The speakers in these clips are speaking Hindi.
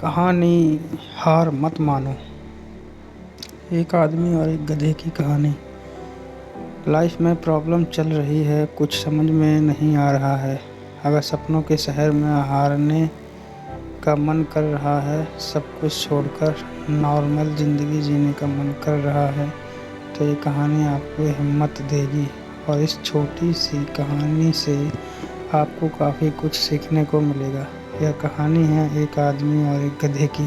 कहानी हार मत मानो। एक आदमी और एक गधे की कहानी। लाइफ में प्रॉब्लम चल रही है, कुछ समझ में नहीं आ रहा है। अगर सपनों के शहर में हारने का मन कर रहा है, सब कुछ छोड़कर नॉर्मल ज़िंदगी जीने का मन कर रहा है, तो ये कहानी आपको हिम्मत देगी। और इस छोटी सी कहानी से आपको काफ़ी कुछ सीखने को मिलेगा। यह कहानी है एक आदमी और एक गधे की।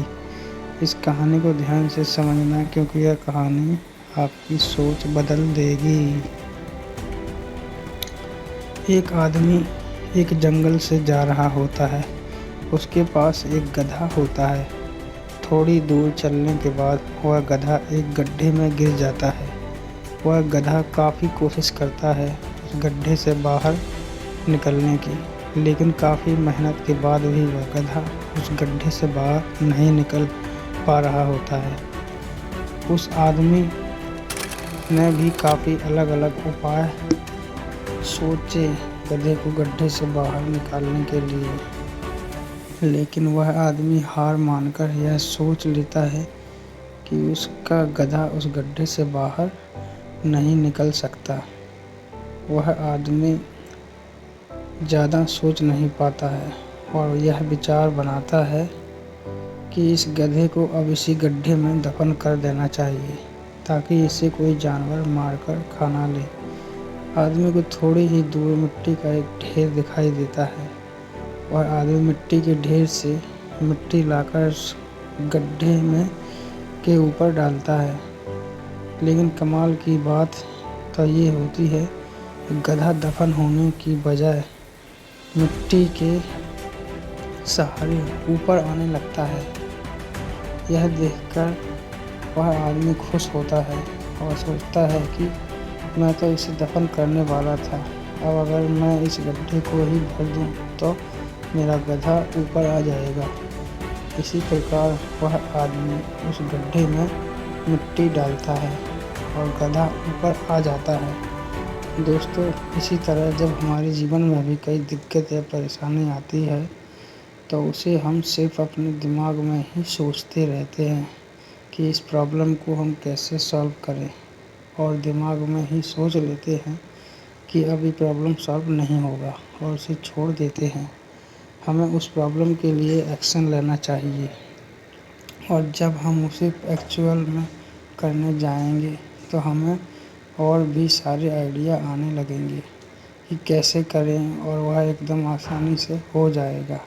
इस कहानी को ध्यान से समझना, क्योंकि यह कहानी आपकी सोच बदल देगी। एक आदमी एक जंगल से जा रहा होता है। उसके पास एक गधा होता है। थोड़ी दूर चलने के बाद वह गधा एक गड्ढे में गिर जाता है। वह गधा काफ़ी कोशिश करता है उस गड्ढे से बाहर निकलने की, लेकिन काफ़ी मेहनत के बाद भी वह गधा उस गड्ढे से बाहर नहीं निकल पा रहा होता है। उस आदमी ने भी काफ़ी अलग अलग उपाय सोचे गधे को गड्ढे से बाहर निकालने के लिए, लेकिन वह आदमी हार मानकर यह सोच लेता है कि उसका गधा उस गड्ढे से बाहर नहीं निकल सकता। वह आदमी ज़्यादा सोच नहीं पाता है और यह विचार बनाता है कि इस गधे को अब इसी गड्ढे में दफन कर देना चाहिए, ताकि इसे कोई जानवर मारकर खा ना ले। आदमी को थोड़ी ही दूर मिट्टी का एक ढेर दिखाई देता है। वह आदमी मिट्टी के ढेर से मिट्टी लाकर उस गड्ढे में के ऊपर डालता है, लेकिन कमाल की बात तो ये होती है कि गधा दफन होने की बजाय मिट्टी के सहारे ऊपर आने लगता है। यह देखकर वह आदमी खुश होता है और सोचता है कि मैं तो इसे दफन करने वाला था, अब अगर मैं इस गड्ढे को ही भर दूं तो मेरा गधा ऊपर आ जाएगा। इसी प्रकार वह आदमी उस गड्ढे में मिट्टी डालता है और गधा ऊपर आ जाता है। दोस्तों, इसी तरह जब हमारे जीवन में भी कई दिक्कत या परेशानी आती है, तो उसे हम सिर्फ अपने दिमाग में ही सोचते रहते हैं कि इस प्रॉब्लम को हम कैसे सॉल्व करें, और दिमाग में ही सोच लेते हैं कि अब ये प्रॉब्लम सॉल्व नहीं होगा और उसे छोड़ देते हैं। हमें उस प्रॉब्लम के लिए एक्शन लेना चाहिए, और जब हम उसे एक्चुअल में करने जाएंगे तो हमें और भी सारे आइडिया आने लगेंगे कि कैसे करें, और वह एकदम आसानी से हो जाएगा।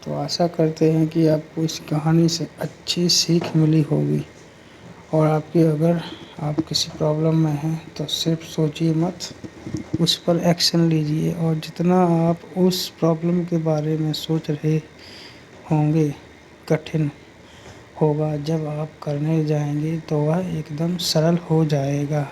तो आशा करते हैं कि आपको इस कहानी से अच्छी सीख मिली होगी, और अगर आप किसी प्रॉब्लम में हैं तो सिर्फ सोचिए मत, उस पर एक्शन लीजिए। और जितना आप उस प्रॉब्लम के बारे में सोच रहे होंगे, कठिन होगा, जब आप करने जाएंगे तो वह एकदम सरल हो जाएगा।